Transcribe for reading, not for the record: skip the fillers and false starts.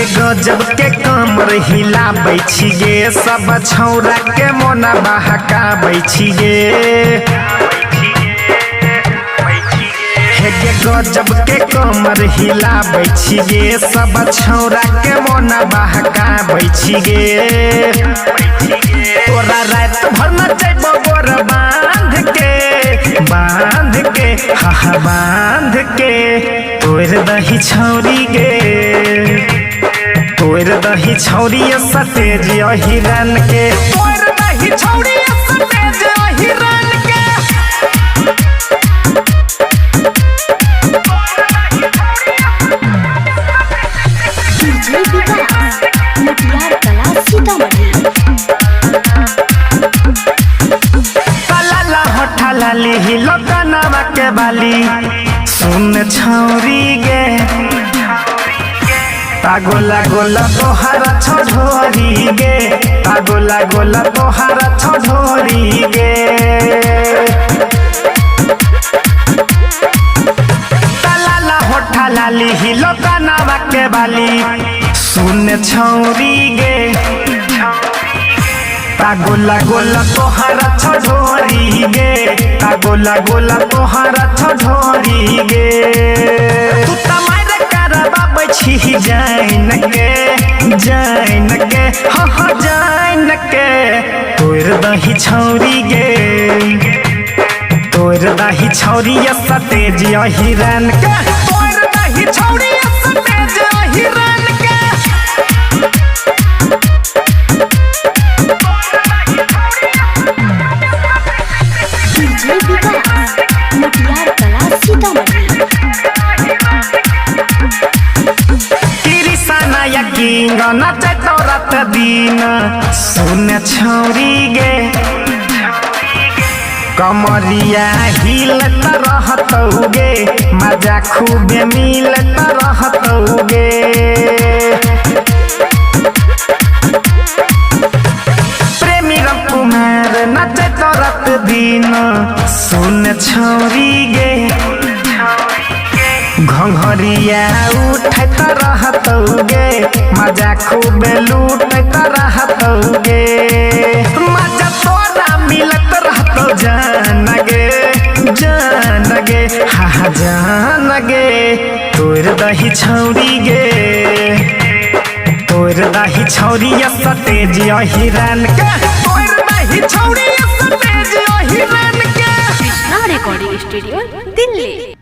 गजब के कमर हिलाबै छी गे, सब छौरा के मोन बहकाबै छी गे। हे गजब के कमर हिलाबै छी गे, सब छौरा के मोन बहकाबै छी गे। तोरा रात भर नचैबो गोर बांध के हा बांध के। तोर दही छौरी गे, तोर दही छौरी सतेज हिरन के, तोर दही छौरी सतेज हिरन के। डीजे विकास मुटियार कला सीतामढ़ी। कला होठा लाली हिलो कनवा के बाली, सुन छौरी गे गोला गोला तोहारा छोढ़ोरी गे, गोला गोला तोहारा छोढ़ोरी गे। तलाला होठा लाली हिलो कनवा के बाली, सुन छौरी गे गोला गोला तोहारा छोढ़ोरी गे, गोला गोला तोहारा छोढ़ोरी गे। तू तमार करबाबै छी जान के हा जान के। तोर दही छौरी गे, तोर दही छौरी सतेज हिरन के, तोर दही छौरी सतेज हिरन के। डीजे विकास मुटियार कला सीतामढ़ी। कृष्णा यकीन नचे तो रात दिन, सुन छौरी गे कमरिया हिलत रहतौ गे, मजा खूबे मिलत रहतौ गे। प्रेमी कुमार नचे तो रात दिन, सुन छौरी गे घंघरिया उठत रहतौ गे, मजा खूबे लूटत रहतौ गे। मजा तोरा मिलत रहतौ जान गे हा जान गे। तोर दही छौरी गे, तोर दही छौरी सतेज हिरन के, तोर दही छौरी सतेज हिरन के। Krishna recording studio Delhi.